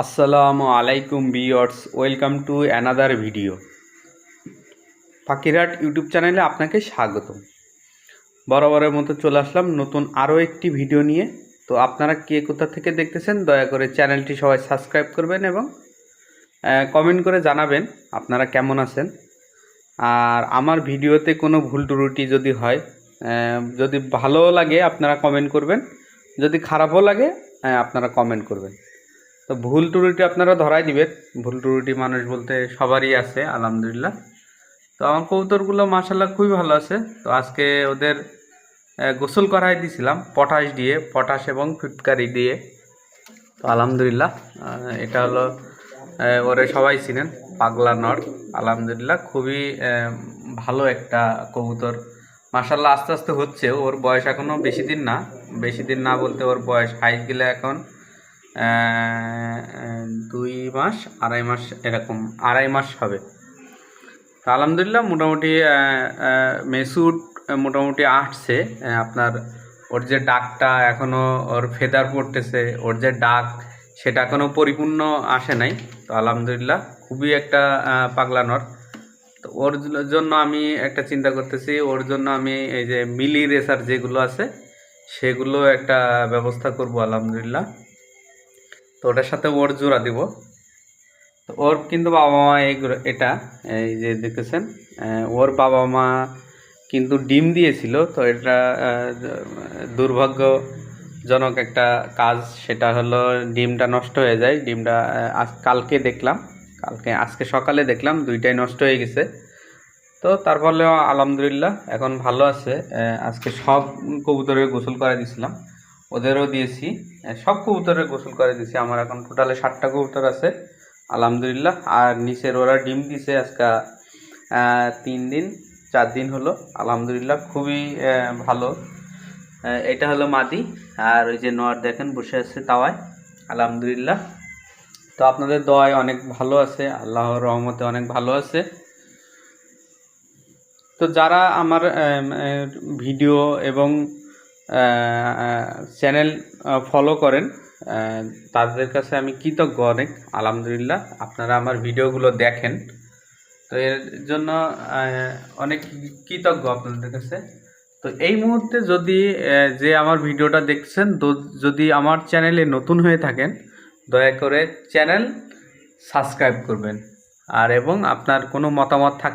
আসসালামু আলাইকুম viewers, welcome to another video. পাখিরহাট YouTube চ্যানেলে আপনাকে স্বাগত। বরাবরের মতো চলে আসলাম নতুন আরও একটি ভিডিও নিয়ে। তো আপনারা কে কোথা থেকে দেখতেছেন দয়া করে চ্যানেলটি সবাই সাবস্ক্রাইব করবেন এবং কমেন্ট করে জানাবেন আপনারা কেমন আছেন। আর আমার ভিডিওতে কোনো ভুল ত্রুটি যদি হয়, যদি ভালো লাগে আপনারা কমেন্ট করবেন, যদি খারাপও লাগে আপনারা কমেন্ট করবেন। তো ভুল ত্রুটি আপনারা ধরাই দিবেন। ভুল ত্রুটি মানুষ বলতে সবারই আছে, আলহামদুলিল্লাহ। তো আমার কবুতরগুলো মাশাল্লাহ খুবই ভালো আছে। তো আজকে ওদের গোসল করাই দিয়েছিলাম পটাশ এবং ফিটকারি দিয়ে। তো আলহামদুলিল্লাহ, এটা হলো ওরে সবাই চিনেন, পাগলা নর। আলহামদুলিল্লাহ খুবই ভালো একটা কবুতর মাশাল্লাহ। আস্তে আস্তে হচ্ছে, ওর বয়স এখনও বেশি দিন না বলতে ওর বয়স হাইট গেলে এখন 2 মাস 2.5 মাস এরকম, 2.5 মাস হবে। তো আলহামদুলিল্লাহ মোটামুটি মেসুড মোটামুটি আসছে। আপনার ওর যে ডাকটা এখনও, ওর ফেদার পড়তেছে, ওর যে ডাক সেটা এখনও পরিপূর্ণ আসে নাই। তো আলহামদুলিল্লাহ খুবই একটা পাগলা নর। তো ওর জন্য আমি একটা চিন্তা করতেছি, ওর জন্য আমি এই যে মিলি রেসার যেগুলো আছে সেগুলো একটা ব্যবস্থা করব আলহামদুলিল্লাহ। তো ওটার সাথে ওর জোড়া দিব। তো ওর কিন্তু বাবা মা এটা এই যে দেখতেছেন, ওর বাবা মা কিন্তু ডিম দিয়েছিল। তো এটা দুর্ভাগ্যজনক একটা কাজ, সেটা হলো ডিমটা নষ্ট হয়ে যায়। ডিমটা আজকে সকালে দেখলাম দুইটাই নষ্ট হয়ে গেছে। তো তার ফলেও আলহামদুলিল্লাহ এখন ভালো আছে। আজকে সব কবুতরের গোসল করে দিয়েছিলাম, ওদেরও দিয়েছি, সব কবুতরের গোসল করে দিয়েছি। আমার এখন টোটালে 7টা কবুতর আছে আলহামদুলিল্লাহ। আর নিচের ওরা ডিম দিছে আজকে 3 দিন 4 দিন হলো আলহামদুলিল্লাহ, খুবই ভালো। এটা হলো মাদি, আর ওই যে নর দেখেন বসে আছে তাওয়ায় আলহামদুলিল্লাহ। তো আপনাদের দোয়ায় অনেক ভালো আছে, আল্লাহর রহমতে অনেক ভালো আছে। তো যারা আমার ভিডিও এবং চ্যানেল ফলো করেন তাদের কাছে আমি কৃতজ্ঞ অনেক, আলহামদুলিল্লাহ। আপনারা আমার ভিডিওগুলো দেখেন, তো এর জন্য অনেক কৃতজ্ঞ আপনাদের কাছে। তো এই মুহূর্তে যদি যে আমার ভিডিওটা দেখছেন, যদি আমার চ্যানেলে নতুন হয়ে থাকেন দয়া করে চ্যানেল সাবস্ক্রাইব করবেন। আর এবং আপনার কোনো মতামত থাকলে